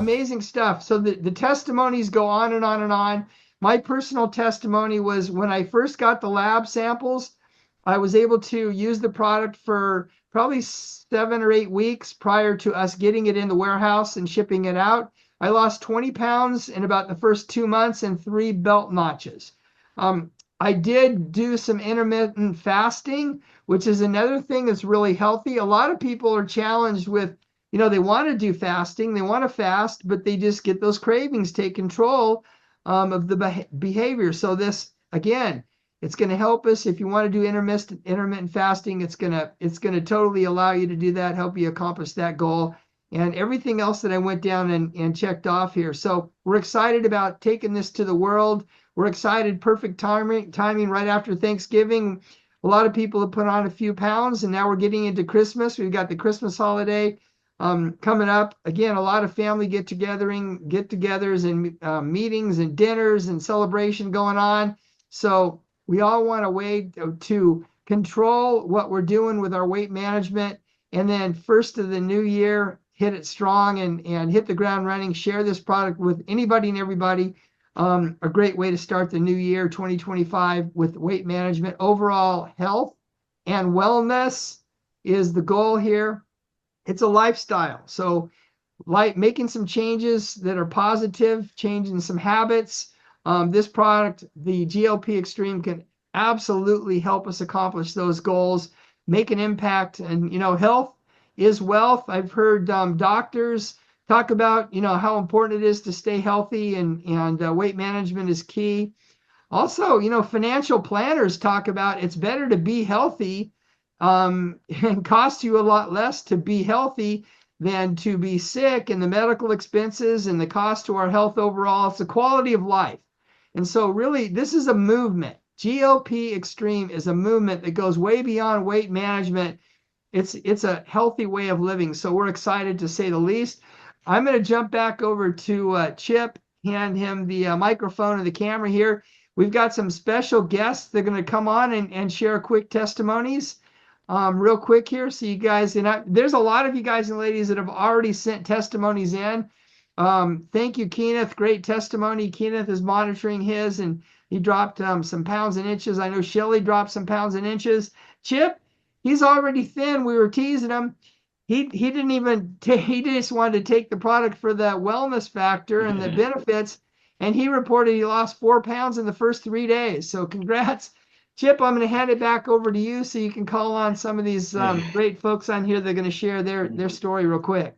amazing stuff. So the testimonies go on and on and on. My personal testimony was when I first got the lab samples, I was able to use the product for probably 7 or 8 weeks prior to us getting it in the warehouse and shipping it out. I lost 20 pounds in about the first 2 months and 3 belt notches. I did do some intermittent fasting, which is another thing that's really healthy. A lot of people are challenged with, they want to do fasting, they want to fast, but they just get those cravings take control of the behavior. So this, again, it's going to help us if you want to do intermittent fasting. It's going to totally allow you to do that, help you accomplish that goal, and everything else that I went down and checked off here. So we're excited about taking this to the world. We're excited. Perfect timing right after Thanksgiving. A lot of people have put on a few pounds, and now we're getting into Christmas. We've got the Christmas holiday coming up. Again, a lot of family get-togethers and meetings and dinners and celebration going on. So we all want a way to control what we're doing with our weight management. And then first of the new year, hit it strong and hit the ground running. Share this product with anybody and everybody. A great way to start the new year, 2025, with weight management. Overall health and wellness is the goal here. It's a lifestyle. So making some changes that are positive, changing some habits. This product, the GLP-Xtreme, can absolutely help us accomplish those goals, make an impact. And, health is wealth. I've heard doctors talk about, how important it is to stay healthy, and weight management is key. Also, financial planners talk about it's better to be healthy and cost you a lot less to be healthy than to be sick, and the medical expenses and the cost to our health overall. It's the quality of life. And so really, this is a movement. GLP-Xtreme is a movement that goes way beyond weight management. It's a healthy way of living. So we're excited, to say the least. I'm going to jump back over to Chip, hand him the microphone and the camera here. We've got some special guests. They're going to come on and share quick testimonies real quick here. So you guys, there's a lot of you guys and ladies that have already sent testimonies in. Thank you, Kenneth. Great testimony. Kenneth is monitoring his, and he dropped some pounds and inches. I know Shelly dropped some pounds and inches. Chip, he's already thin. We were teasing him. He didn't even, he just wanted to take the product for the wellness factor and the benefits. And he reported he lost 4 pounds in the first 3 days. So congrats. Chip, I'm going to hand it back over to you so you can call on some of these great folks on here that are going to share their story real quick.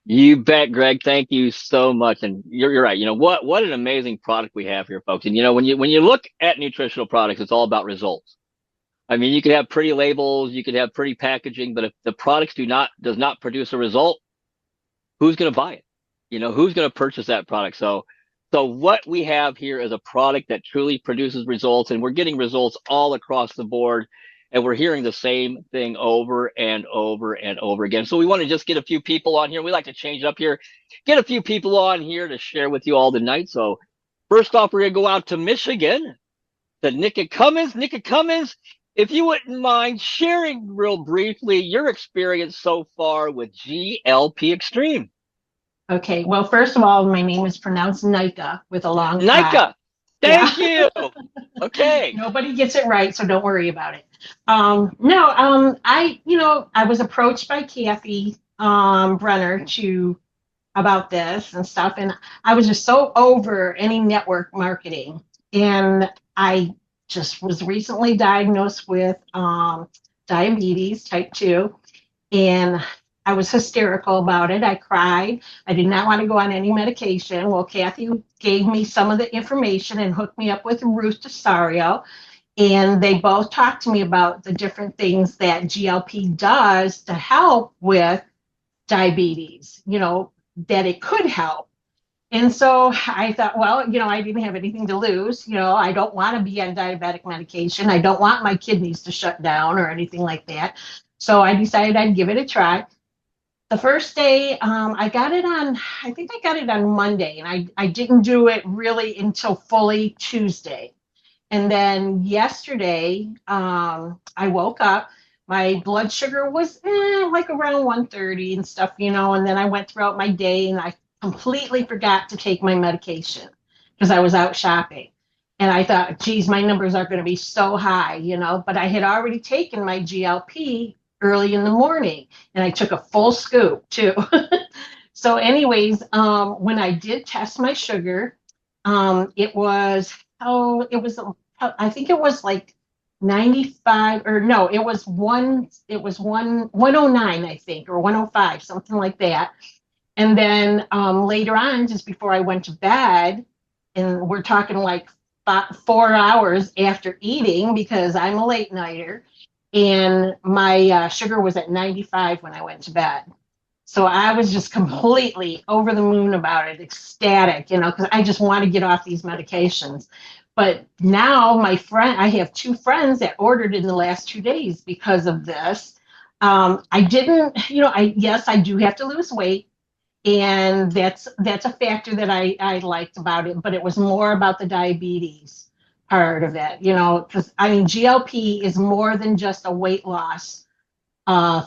You bet, Greg. Thank you so much. And you're right. What an amazing product we have here, folks. And when you look at nutritional products, it's all about results. I mean, you could have pretty labels, you could have pretty packaging, but if the products does not produce a result, who's going to buy it? Who's going to purchase that product? So what we have here is a product that truly produces results, and we're getting results all across the board, and we're hearing the same thing over and over and over again. So we want to just get a few people on here. We like to change it up here, get a few people on here to share with you all tonight. So first off, we're going to go out to Michigan, to Nika Cummins. Nika Cummins, if you wouldn't mind sharing real briefly your experience so far with GLP-Xtreme. Okay, well, first of all, my name is pronounced Nika with a long Nika, thank you. Okay. Nobody gets it right, so don't worry about it. I was approached by Kathy Brenner about this and stuff, and I was just so over any network marketing, and I just was recently diagnosed with diabetes type 2, and I was hysterical about it. I cried. I did not want to go on any medication. Well, Kathy gave me some of the information and hooked me up with Ruth Desario, and they both talked to me about the different things that GLP does to help with diabetes, that it could help. And so I thought, well, I didn't have anything to lose. I don't want to be on diabetic medication. I don't want my kidneys to shut down or anything like that. So I decided I'd give it a try. The first day, I got it on Monday, and I didn't do it really until fully Tuesday. And then yesterday, I woke up, my blood sugar was like around 130 and stuff, and then I went throughout my day, and I completely forgot to take my medication because I was out shopping. And I thought, geez, my numbers are going to be so high, you know, but I had already taken my GLP early in the morning and I took a full scoop too. So anyways, when I did test my sugar, it was, I think it was like 95 or no, it was 109, I think, or 105, something like that. And then later on, just before I went to bed, and we're talking like 4 hours after eating because I'm a late nighter, and my sugar was at 95 when I went to bed. So I was just completely over the moon about it, ecstatic, you know, because I just want to get off these medications. But now I have two friends that ordered in the last 2 days because of this. I didn't, you know, yes, I do have to lose weight, and that's a factor that I liked about it, but it was more about the diabetes part of it, you know, because I mean GLP is more than just a weight loss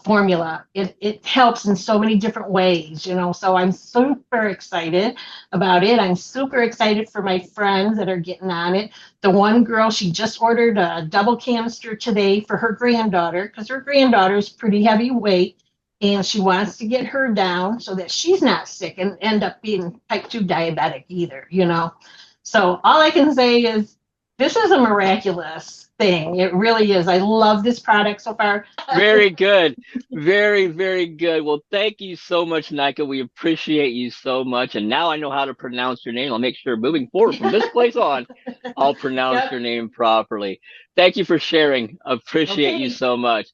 formula. It helps in so many different ways, you know. So I'm super excited about it. I'm super excited for my friends that are getting on it. The one girl, she just ordered a double canister today for her granddaughter because her granddaughter is pretty heavy weight and she wants to get her down so that she's not sick and end up being type 2 diabetic either, you know. So all I can say is this is a miraculous thing. It really is. I love this product so far. Very good. Very, very good. Well, thank you so much, Nika. We appreciate you so much. And now I know how to pronounce your name. I'll make sure moving forward from this place on, I'll pronounce your name properly. Thank you for sharing. Appreciate you so much.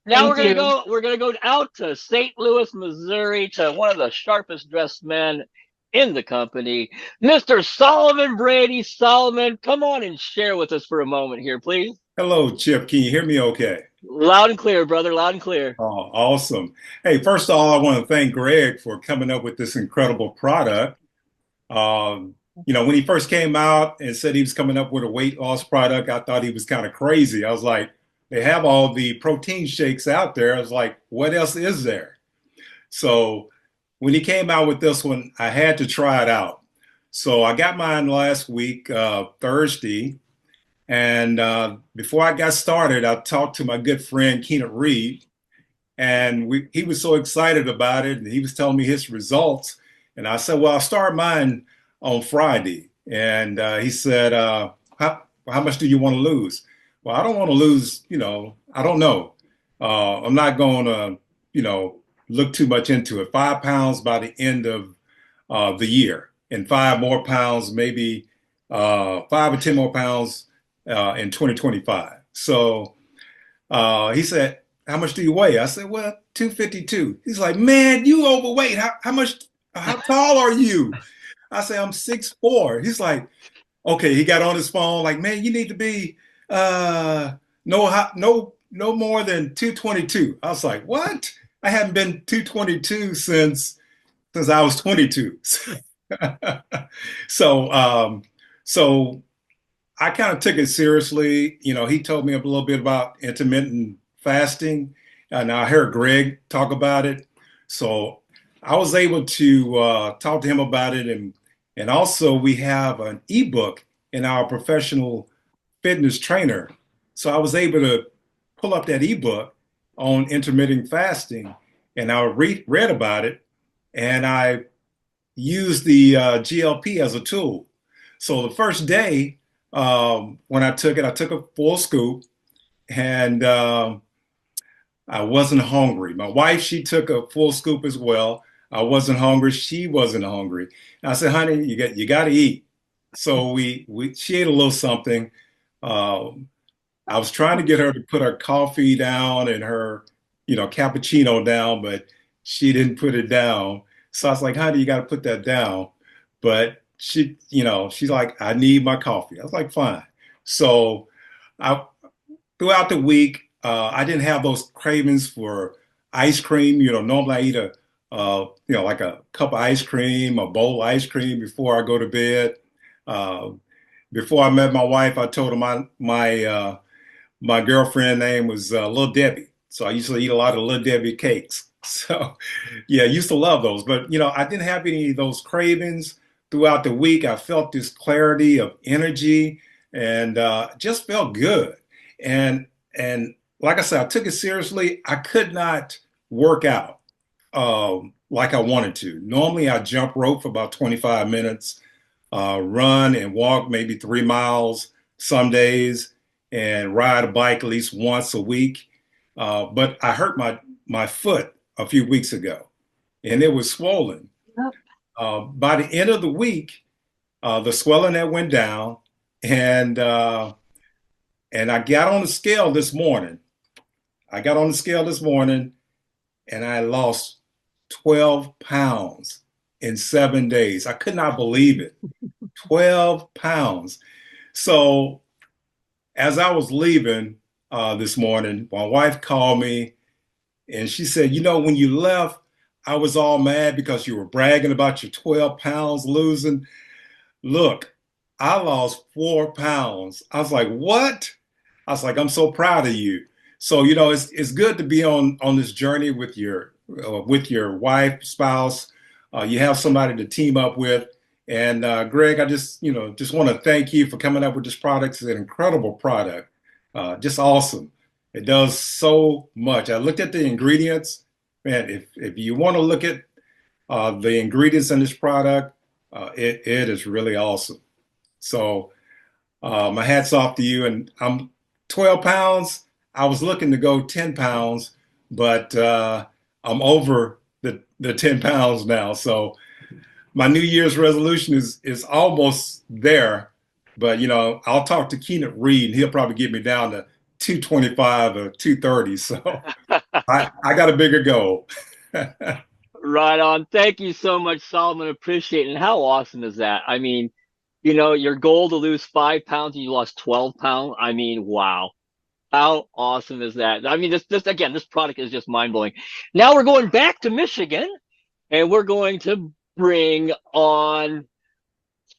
Now we're gonna go out to St. Louis, Missouri, to one of the sharpest dressed men in the company, Mr. Solomon Brady. Solomon, come on and share with us for a moment here, please. Hello, Chip. Can you hear me okay? Loud and clear, brother. Loud and clear. Oh, awesome. Hey, first of all, I want to thank Greg for coming up with this incredible product. You know, when he first came out and said he was coming up with a weight loss product, I thought he was kind of crazy. I was like, they have all the protein shakes out there. I was like, what else is there? So when he came out with this one, I had to try it out. So I got mine last week, Thursday. And before I got started, I talked to my good friend, Keenan Reed, and he was so excited about it. And he was telling me his results. And I said, well, I'll start mine on Friday. And he said, how much do you want to lose? Well, I don't want to lose, you know, I don't know. I'm not going to, you know, look too much into it. 5 pounds by the end of the year, and 5 more pounds, maybe 5 or 10 more pounds in 2025. So he said, how much do you weigh? I said, well, 252. He's like, man, you overweight. How tall are you? I said, I'm 6'4". He's like, okay. He got on his phone like, man, you need to be no more than 222. I was like, what? I haven't been 222 since I was 22. So I kind of took it seriously. You know, he told me a little bit about intermittent fasting, and I heard Greg talk about it. So I was able to talk to him about it, and also we have an ebook in our professional fitness trainer. So I was able to pull up that ebook on intermittent fasting, and I read about it, and I used the GLP as a tool. So the first day when I took it, I took a full scoop, and I wasn't hungry. My wife, she took a full scoop as well. I wasn't hungry. She wasn't hungry. And I said, honey, you got to eat. So she ate a little something. I was trying to get her to put her coffee down and her, you know, cappuccino down, but she didn't put it down. So I was like, honey, you got to put that down. But she, you know, she's like, I need my coffee. I was like, fine. So throughout the week, I didn't have those cravings for ice cream. You know, normally I eat you know, like a cup of ice cream, a bowl of ice cream before I go to bed. Before I met my wife, I told her my girlfriend name was Little Debbie. So I used to eat a lot of Little Debbie cakes. So, yeah, I used to love those. But, I didn't have any of those cravings throughout the week. I felt this clarity of energy and just felt good. And like I said, I took it seriously. I could not work out like I wanted to. Normally, I jump rope for about 25 minutes, run and walk maybe 3 miles some days, and ride a bike at least once a week. But I hurt my foot a few weeks ago, and it was swollen. Yep. By the end of the week, the swelling that went down, and I got on the scale this morning. And I lost 12 pounds in 7 days. I could not believe it. 12 pounds. So as I was leaving this morning, my wife called me and she said, when you left, I was all mad because you were bragging about your 12 pounds losing. Look, I lost 4 pounds. I was like, what? I was like, I'm so proud of you. So, it's good to be on this journey with your wife, spouse. You have somebody to team up with. And Greg, I just want to thank you for coming up with this product. It's an incredible product, just awesome. It does so much. I looked at the ingredients, man. If you want to look at the ingredients in this product, it is really awesome. So my hat's off to you. And I'm 12 pounds. I was looking to go 10 pounds, but I'm over the 10 pounds now. So my New Year's resolution is almost there. But, I'll talk to Keenan Reed, and he'll probably get me down to 225 or 230. So I got a bigger goal. Right on. Thank you so much, Solomon. Appreciate it. And how awesome is that? I mean, your goal to lose 5 pounds and you lost 12 pounds. I mean, wow. How awesome is that? I mean, this product is just mind blowing. Now we're going back to Michigan and we're going to bring on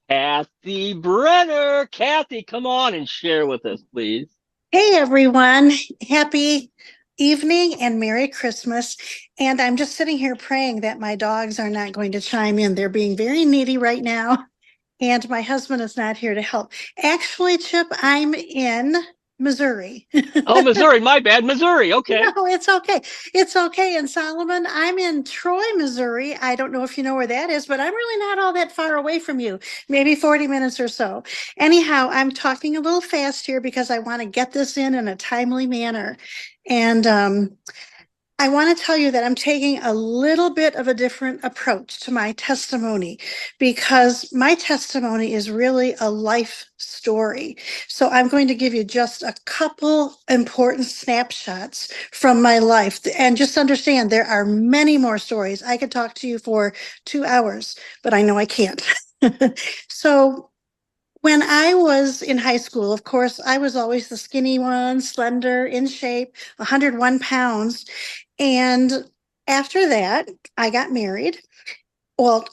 Kathy Brenner. Kathy, come on and share with us, please. Hey, everyone. Happy evening and Merry Christmas. And I'm just sitting here praying that my dogs are not going to chime in. They're being very needy right now. And my husband is not here to help. Actually, Chip, I'm in Missouri. Oh, Missouri. My bad. Missouri. Okay. No, it's okay. It's okay. And Solomon, I'm in Troy, Missouri. I don't know if you know where that is, but I'm really not all that far away from you, maybe 40 minutes or so. Anyhow, I'm talking a little fast here because I want to get this in a timely manner. And I want to tell you that I'm taking a little bit of a different approach to my testimony because my testimony is really a life story. So I'm going to give you just a couple important snapshots from my life. And just understand there are many more stories. I could talk to you for 2 hours, but I know I can't. So when I was in high school, of course, I was always the skinny one, slender, in shape, 101 pounds. And after that, I got married. Well,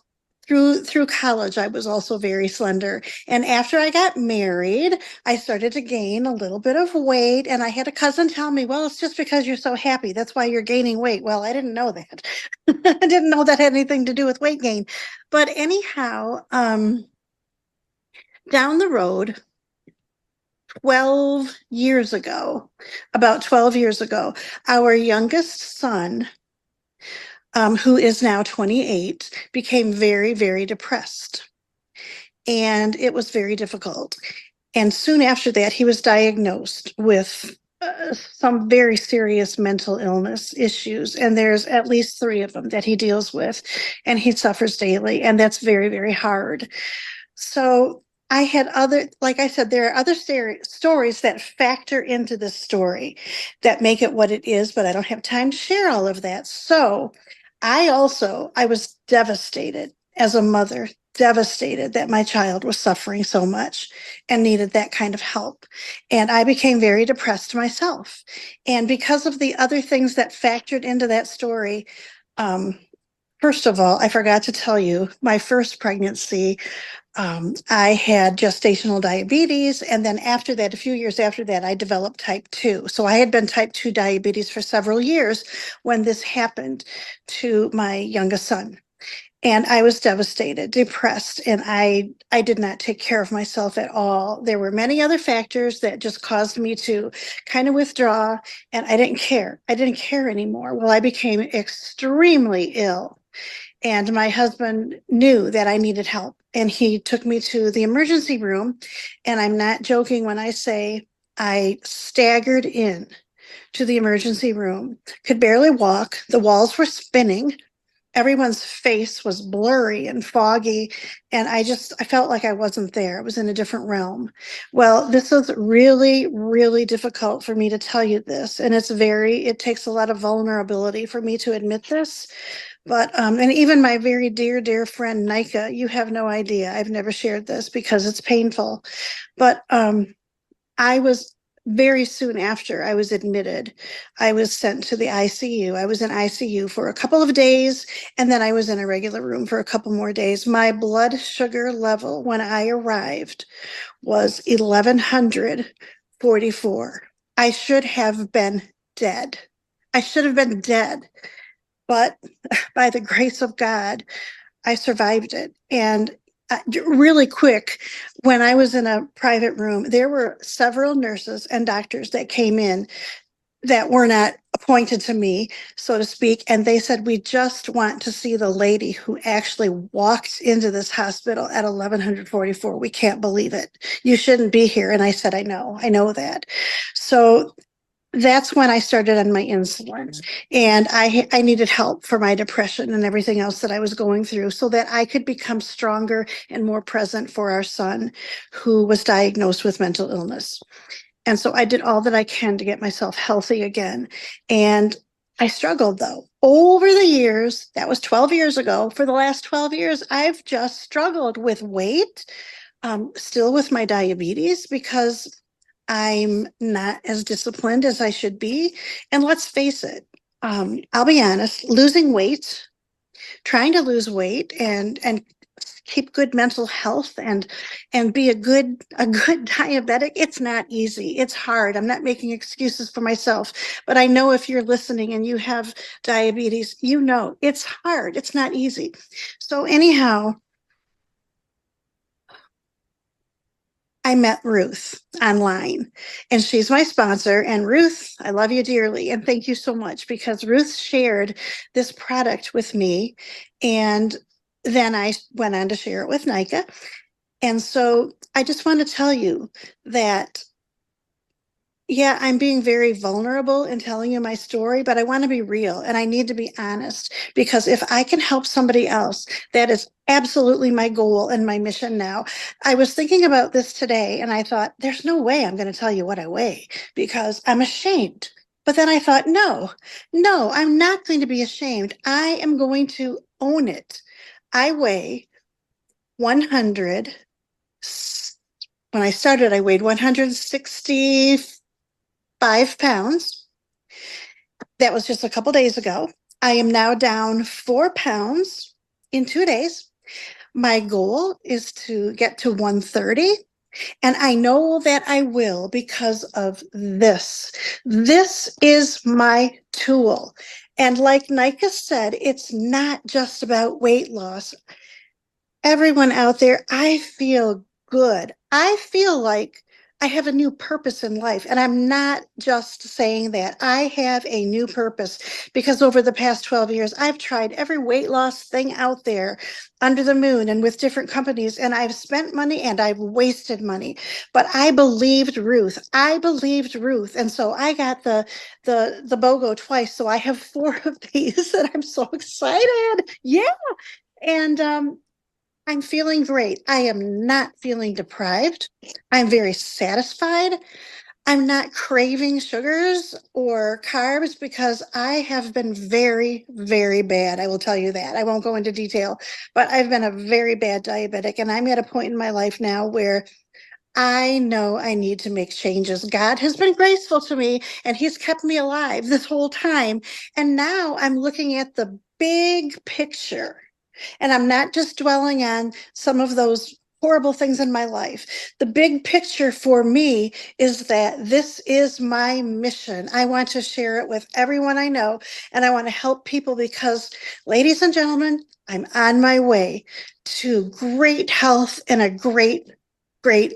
through college, I was also very slender. And after I got married, I started to gain a little bit of weight. And I had a cousin tell me, well, it's just because you're so happy. That's why you're gaining weight. Well, I didn't know that. I didn't know that had anything to do with weight gain. But anyhow, down the road, 12 years ago, about 12 years ago, our youngest son, who is now 28, became very, very depressed. And it was very difficult. And soon after that, he was diagnosed with some very serious mental illness issues. And there's at least 3 of them that he deals with, and he suffers daily. And that's very, very hard. So I had like I said, there are other stories that factor into this story that make it what it is, but I don't have time to share all of that. So I was devastated as a mother, devastated that my child was suffering so much and needed that kind of help. And I became very depressed myself. And because of the other things that factored into that story, First of all, I forgot to tell you, my first pregnancy, I had gestational diabetes. And then after that, a few years after that, I developed type 2. So I had been type 2 diabetes for several years when this happened to my youngest son. And I was devastated, depressed, and I did not take care of myself at all. There were many other factors that just caused me to kind of withdraw, and I didn't care. I didn't care anymore. Well, I became extremely ill, and my husband knew that I needed help, and he took me to the emergency room, and I'm not joking when I say I staggered in to the emergency room, could barely walk. The walls were spinning. Everyone's face was blurry and foggy, and I felt like I wasn't there. It was in a different realm. Well, this was really, really difficult for me to tell you this, and it takes a lot of vulnerability for me to admit this. But and even my very dear, dear friend Nika, you have no idea. I've never shared this because it's painful. But I was very soon after I was admitted, I was sent to the ICU. I was in ICU for a couple of days, and then I was in a regular room for a couple more days. My blood sugar level when I arrived was 1144. I should have been dead. I should have been dead. But by the grace of God, I survived it. And really quick, when I was in a private room, there were several nurses and doctors that came in that were not appointed to me, so to speak. And they said, we just want to see the lady who actually walked into this hospital at 1144. We can't believe it. You shouldn't be here. And I said, I know that. So that's when I started on my insulin, and I needed help for my depression and everything else that I was going through so that I could become stronger and more present for our son who was diagnosed with mental illness. And so I did all that I can to get myself healthy again. And I struggled though. Over the years, that was 12 years ago, for the last 12 years, I've just struggled with weight, still with my diabetes because I'm not as disciplined as I should be. And let's face it, I'll be honest, losing weight, trying to lose weight and keep good mental health and be a good diabetic, it's not easy. It's hard. I'm not making excuses for myself, but I know if you're listening and you have diabetes, you know it's hard. It's not easy. So anyhow, I met Ruth online, and she's my sponsor. And Ruth, I love you dearly. And thank you so much, because Ruth shared this product with me. And then I went on to share it with Nika. And so I just want to tell you that, yeah, I'm being very vulnerable in telling you my story, but I want to be real and I need to be honest, because if I can help somebody else, that is absolutely my goal and my mission now. I was thinking about this today and I thought, there's no way I'm going to tell you what I weigh because I'm ashamed. But then I thought, no, I'm not going to be ashamed. I am going to own it. I weigh 100. When I started, I weighed 165 pounds. That was just a couple days ago. I am now down 4 pounds in 2 days. My goal is to get to 130. And I know that I will because of this. This is my tool. And like Nika said, it's not just about weight loss. Everyone out there, I feel good. I feel like I have a new purpose in life. And I'm not just saying that. I have a new purpose because over the past 12 years, I've tried every weight loss thing out there under the moon and with different companies. And I've spent money and I've wasted money. But I believed Ruth. And so I got the BOGO twice. So I have 4 of these and I'm so excited. Yeah. And I'm feeling great. I am not feeling deprived. I'm very satisfied. I'm not craving sugars or carbs because I have been very, very bad. I will tell you that. I won't go into detail, but I've been a very bad diabetic. And I'm at a point in my life now where I know I need to make changes. God has been graceful to me and he's kept me alive this whole time. And now I'm looking at the big picture, and I'm not just dwelling on some of those horrible things in my life. The big picture for me is that this is my mission. I want to share it with everyone I know, and I want to help people because, ladies and gentlemen, I'm on my way to great health and a great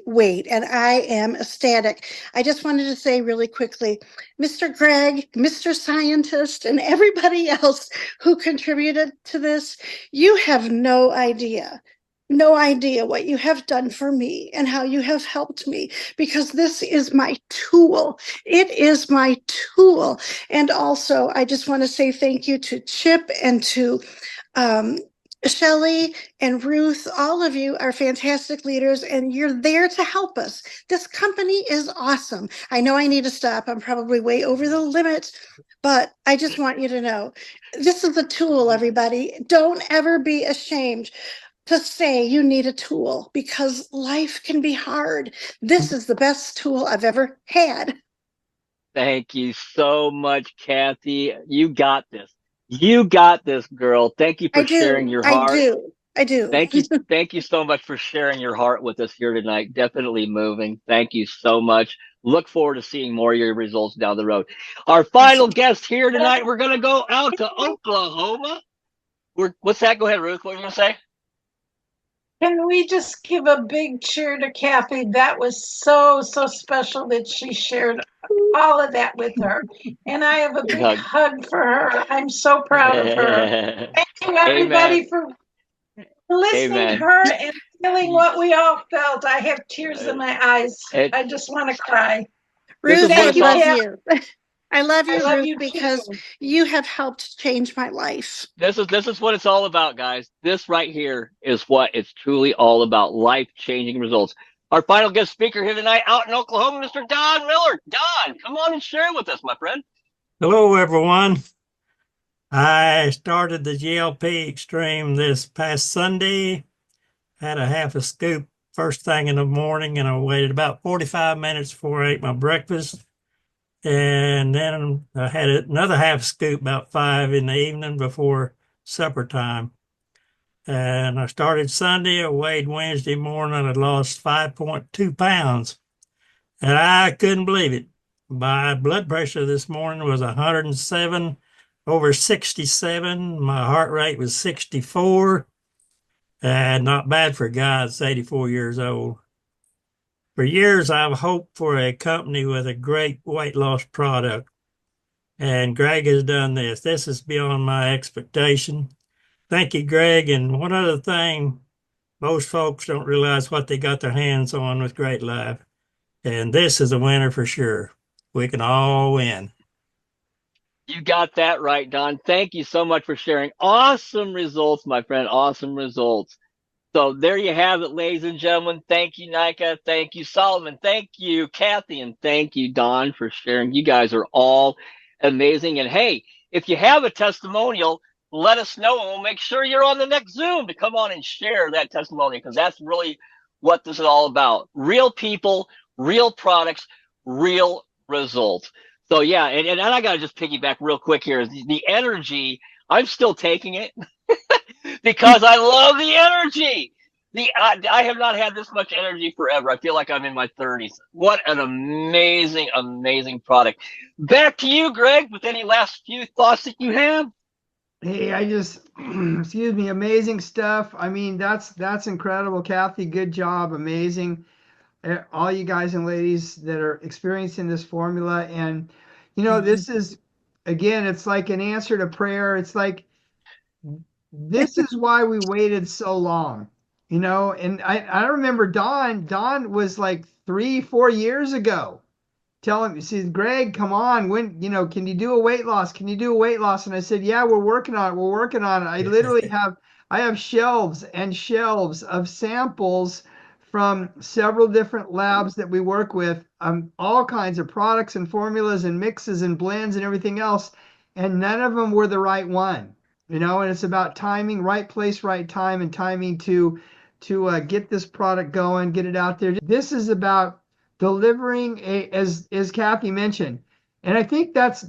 weight, and I am ecstatic. I just wanted to say really quickly, Mr. Greg, Mr. Scientist, and everybody else who contributed to this, you have no idea what you have done for me and how you have helped me, because this is my tool. It is my tool. And also, I just want to say thank you to Chip and to Shelley and Ruth. All of you are fantastic leaders, and you're there to help us. This company is awesome. I know I need to stop. I'm probably way over the limit, but I just want you to know this is a tool, everybody. Don't ever be ashamed to say you need a tool, because life can be hard. This is the best tool I've ever had. Thank you so much, Kathy. You got this. You got this, girl. Thank you for sharing your heart. I do. Thank you. Thank you so much for sharing your heart with us here tonight. Definitely moving. Thank you so much. Look forward to seeing more of your results down the road. Our final guest here tonight, we're going to go out to Oklahoma. What's that? Go ahead, Ruth. What are you going to say? Can we just give a big cheer to Kathy? That was so special that she shared all of that with her. And I have a big hug for her. I'm so proud of her. Thank you, everybody, for listening to her and feeling what we all felt. I have tears in my eyes. I just want to cry. Ruth, I love you. I love you, Ruth, because you have helped change my life. This is what it's all about, guys. This right here is what it's truly all about. Life-changing results. Our final guest speaker here tonight out in Oklahoma, Mr. Don Miller. Don, come on and share with us, my friend. Hello, everyone. I started the GLP-XTREME this past Sunday. Had a half a scoop first thing in the morning, and I waited about 45 minutes before I ate my breakfast. And then I had another half scoop about 5 in the evening before supper time. And I started Sunday. I weighed Wednesday morning. I lost 5.2 pounds. And I couldn't believe it. My blood pressure this morning was 107/67. My heart rate was 64. And not bad for a guy that's 84 years old. For years, I've hoped for a company with a great weight loss product, and Greg has done this. This is beyond my expectation. Thank you, Greg. And one other thing, most folks don't realize what they got their hands on with GreatLife, and this is a winner for sure. We can all win. You got that right, Don. Thank you so much for sharing. Awesome results, my friend. Awesome results. So there you have it, ladies and gentlemen. Thank you, Nika. Thank you, Solomon. Thank you, Kathy. And thank you, Don, for sharing. You guys are all amazing. And hey, if you have a testimonial, let us know, and we'll make sure you're on the next Zoom to come on and share that testimonial, because that's really what this is all about. Real people, real products, real results. So yeah, and I got to just piggyback real quick here. The energy, I'm still taking it. Because I love the energy. I have not had this much energy forever. I feel like I'm in my 30s. What an amazing, amazing product. Back to you, Greg, with any last few thoughts that you have. Hey, I just, excuse me, amazing stuff. I mean, that's incredible, Kathy. Good job, amazing. All you guys and ladies that are experiencing this formula, and this is, again, it's like an answer to prayer. It's like, this is why we waited so long, and I remember Don was like 3-4 years ago telling me, see, Greg, come on, when, can you do a weight loss? Can you do a weight loss? And I said, yeah, we're working on it. We're working on it. I literally I have shelves and shelves of samples from several different labs that we work with, all kinds of products and formulas and mixes and blends and everything else. And none of them were the right one. And it's about timing, right place, right time, and timing to get this product going, get it out there. This is about delivering as Kathy mentioned, and I think that's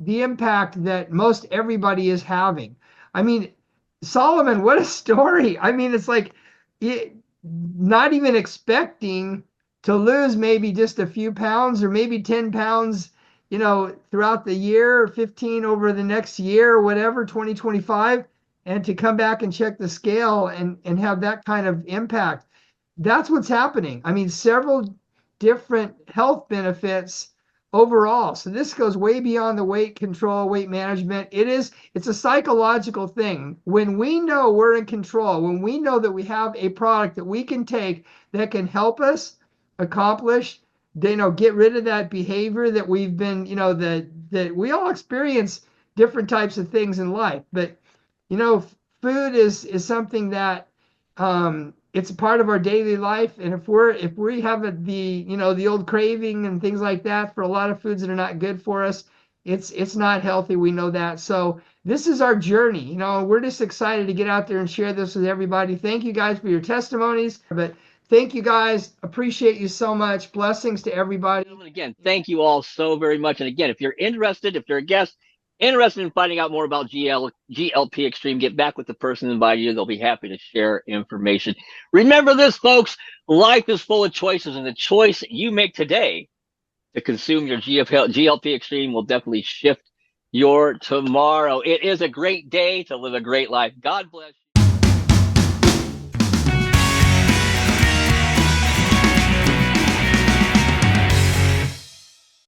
the impact that most everybody is having. I mean, Solomon, what a story. I mean, it's like not even expecting to lose maybe just a few pounds or maybe 10 pounds, throughout the year, 15 over the next year or whatever, 2025, and to come back and check the scale and have that kind of impact. That's what's happening. I mean, several different health benefits overall. So this goes way beyond the weight control, weight management. It's a psychological thing. When we know we're in control, when we know that we have a product that we can take that can help us accomplish, get rid of that behavior that we've been, that we all experience different types of things in life. But, food is something that it's a part of our daily life. And if we have the old craving and things like that for a lot of foods that are not good for us, it's not healthy. We know that. So this is our journey. We're just excited to get out there and share this with everybody. Thank you guys for your testimonies. But thank you guys. Appreciate you so much. Blessings to everybody. And again, thank you all so very much. And again, if you're a guest, interested in finding out more about GLP-Xtreme, get back with the person inviting you. They'll be happy to share information. Remember this, folks, life is full of choices, and the choice you make today to consume your GLP-Xtreme will definitely shift your tomorrow. It is a great day to live a great life. God bless you.